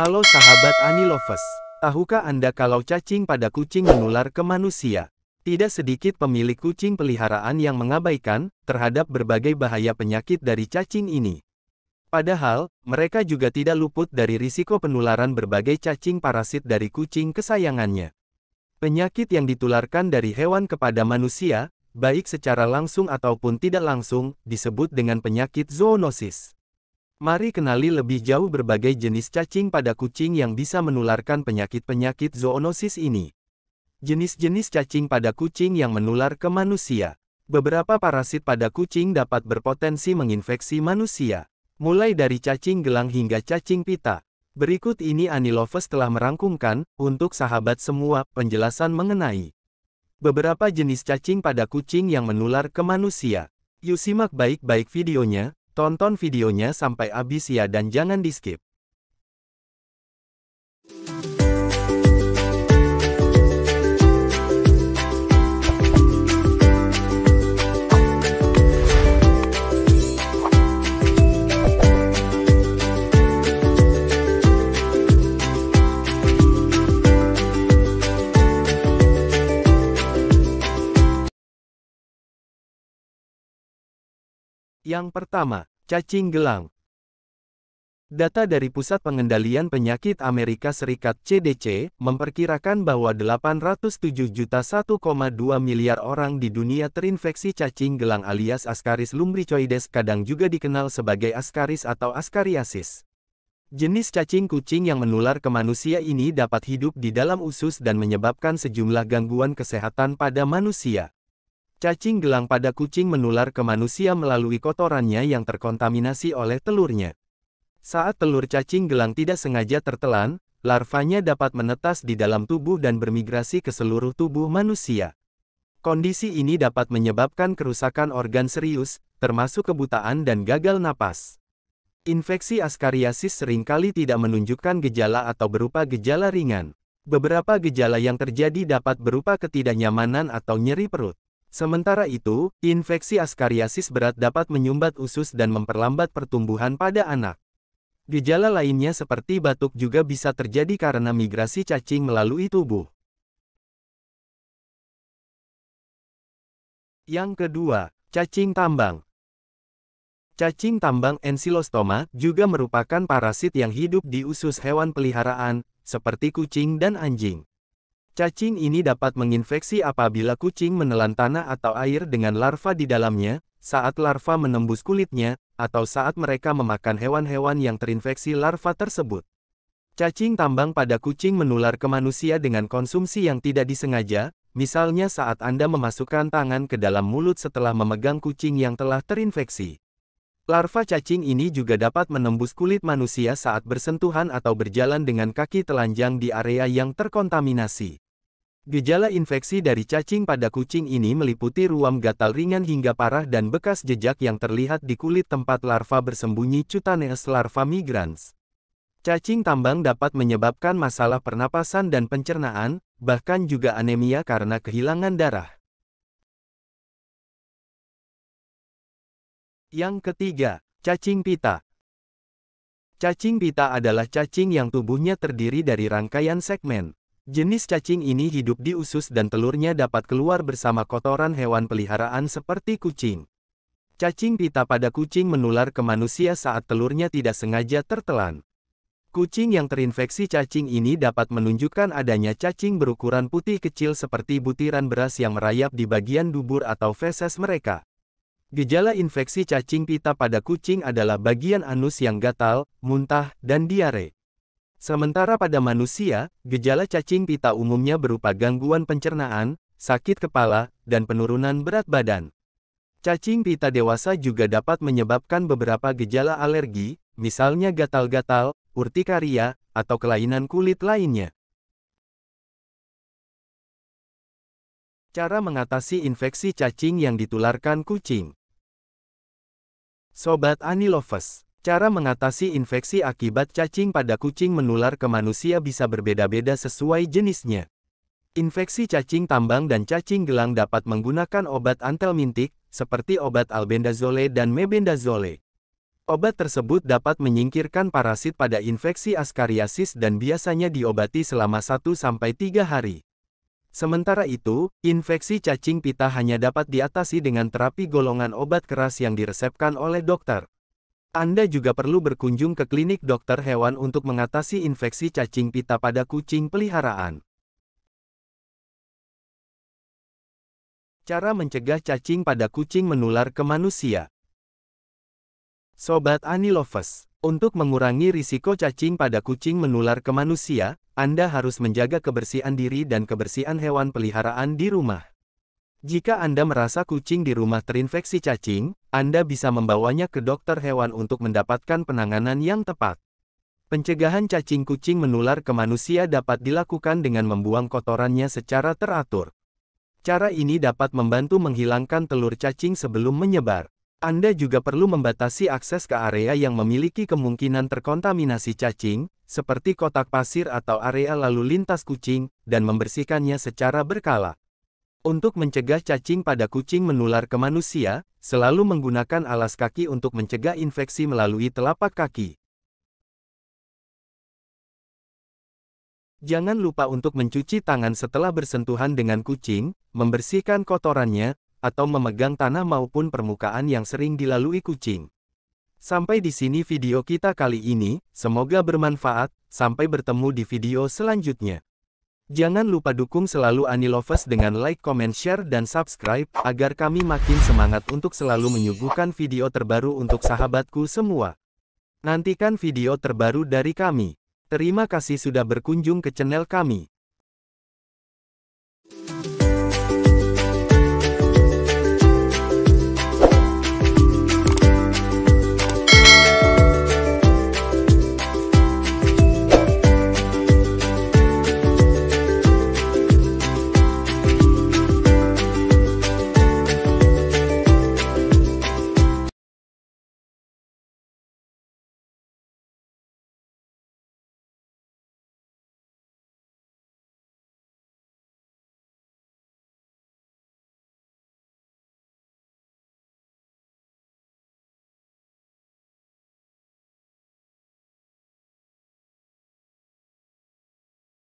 Halo sahabat Anilovers, tahukah Anda kalau cacing pada kucing menular ke manusia? Tidak sedikit pemilik kucing peliharaan yang mengabaikan terhadap berbagai bahaya penyakit dari cacing ini. Padahal, mereka juga tidak luput dari risiko penularan berbagai cacing parasit dari kucing kesayangannya. Penyakit yang ditularkan dari hewan kepada manusia, baik secara langsung ataupun tidak langsung, disebut dengan penyakit zoonosis. Mari kenali lebih jauh berbagai jenis cacing pada kucing yang bisa menularkan penyakit-penyakit zoonosis ini. Jenis-jenis cacing pada kucing yang menular ke manusia. Beberapa parasit pada kucing dapat berpotensi menginfeksi manusia, mulai dari cacing gelang hingga cacing pita. Berikut ini Anilovers telah merangkumkan, untuk sahabat semua, penjelasan mengenai beberapa jenis cacing pada kucing yang menular ke manusia. Yuk simak baik-baik videonya. Tonton videonya sampai habis ya dan jangan di-skip. Yang pertama, cacing gelang. Data dari Pusat Pengendalian Penyakit Amerika Serikat (CDC) memperkirakan bahwa 807,1,2 miliar orang di dunia terinfeksi cacing gelang alias Ascaris lumbricoides, kadang juga dikenal sebagai Ascaris atau Ascariasis. Jenis cacing kucing yang menular ke manusia ini dapat hidup di dalam usus dan menyebabkan sejumlah gangguan kesehatan pada manusia. Cacing gelang pada kucing menular ke manusia melalui kotorannya yang terkontaminasi oleh telurnya. Saat telur cacing gelang tidak sengaja tertelan, larvanya dapat menetas di dalam tubuh dan bermigrasi ke seluruh tubuh manusia. Kondisi ini dapat menyebabkan kerusakan organ serius, termasuk kebutaan dan gagal napas. Infeksi Ascariasis seringkali tidak menunjukkan gejala atau berupa gejala ringan. Beberapa gejala yang terjadi dapat berupa ketidaknyamanan atau nyeri perut. Sementara itu, infeksi Ascariasis berat dapat menyumbat usus dan memperlambat pertumbuhan pada anak. Gejala lainnya seperti batuk juga bisa terjadi karena migrasi cacing melalui tubuh. Yang kedua, cacing tambang. Cacing tambang Ancylostoma juga merupakan parasit yang hidup di usus hewan peliharaan, seperti kucing dan anjing. Cacing ini dapat menginfeksi apabila kucing menelan tanah atau air dengan larva di dalamnya, saat larva menembus kulitnya, atau saat mereka memakan hewan-hewan yang terinfeksi larva tersebut. Cacing tambang pada kucing menular ke manusia dengan konsumsi yang tidak disengaja, misalnya saat Anda memasukkan tangan ke dalam mulut setelah memegang kucing yang telah terinfeksi. Larva cacing ini juga dapat menembus kulit manusia saat bersentuhan atau berjalan dengan kaki telanjang di area yang terkontaminasi. Gejala infeksi dari cacing pada kucing ini meliputi ruam gatal ringan hingga parah dan bekas jejak yang terlihat di kulit tempat larva bersembunyi cutaneous larva migrans. Cacing tambang dapat menyebabkan masalah pernapasan dan pencernaan, bahkan juga anemia karena kehilangan darah. Yang ketiga, cacing pita. Cacing pita adalah cacing yang tubuhnya terdiri dari rangkaian segmen. Jenis cacing ini hidup di usus dan telurnya dapat keluar bersama kotoran hewan peliharaan seperti kucing. Cacing pita pada kucing menular ke manusia saat telurnya tidak sengaja tertelan. Kucing yang terinfeksi cacing ini dapat menunjukkan adanya cacing berukuran putih kecil seperti butiran beras yang merayap di bagian dubur atau feses mereka. Gejala infeksi cacing pita pada kucing adalah bagian anus yang gatal, muntah, dan diare. Sementara pada manusia, gejala cacing pita umumnya berupa gangguan pencernaan, sakit kepala, dan penurunan berat badan. Cacing pita dewasa juga dapat menyebabkan beberapa gejala alergi, misalnya gatal-gatal, urtikaria, atau kelainan kulit lainnya. Cara mengatasi infeksi cacing yang ditularkan kucing. Sobat Anilovers, cara mengatasi infeksi akibat cacing pada kucing menular ke manusia bisa berbeda-beda sesuai jenisnya. Infeksi cacing tambang dan cacing gelang dapat menggunakan obat antelmintik, seperti obat albendazole dan mebendazole. Obat tersebut dapat menyingkirkan parasit pada infeksi askariasis dan biasanya diobati selama 1-3 hari. Sementara itu, infeksi cacing pita hanya dapat diatasi dengan terapi golongan obat keras yang diresepkan oleh dokter. Anda juga perlu berkunjung ke klinik dokter hewan untuk mengatasi infeksi cacing pita pada kucing peliharaan. Cara mencegah cacing pada kucing menular ke manusia. Sobat Anilovers, untuk mengurangi risiko cacing pada kucing menular ke manusia, Anda harus menjaga kebersihan diri dan kebersihan hewan peliharaan di rumah. Jika Anda merasa kucing di rumah terinfeksi cacing, Anda bisa membawanya ke dokter hewan untuk mendapatkan penanganan yang tepat. Pencegahan cacing kucing menular ke manusia dapat dilakukan dengan membuang kotorannya secara teratur. Cara ini dapat membantu menghilangkan telur cacing sebelum menyebar. Anda juga perlu membatasi akses ke area yang memiliki kemungkinan terkontaminasi cacing, seperti kotak pasir atau area lalu lintas kucing, dan membersihkannya secara berkala. Untuk mencegah cacing pada kucing menular ke manusia, selalu menggunakan alas kaki untuk mencegah infeksi melalui telapak kaki. Jangan lupa untuk mencuci tangan setelah bersentuhan dengan kucing, membersihkan kotorannya, atau memegang tanah maupun permukaan yang sering dilalui kucing. Sampai di sini video kita kali ini, semoga bermanfaat, sampai bertemu di video selanjutnya. Jangan lupa dukung selalu Anilovers dengan like, comment, share, dan subscribe, agar kami makin semangat untuk selalu menyuguhkan video terbaru untuk sahabatku semua. Nantikan video terbaru dari kami. Terima kasih sudah berkunjung ke channel kami.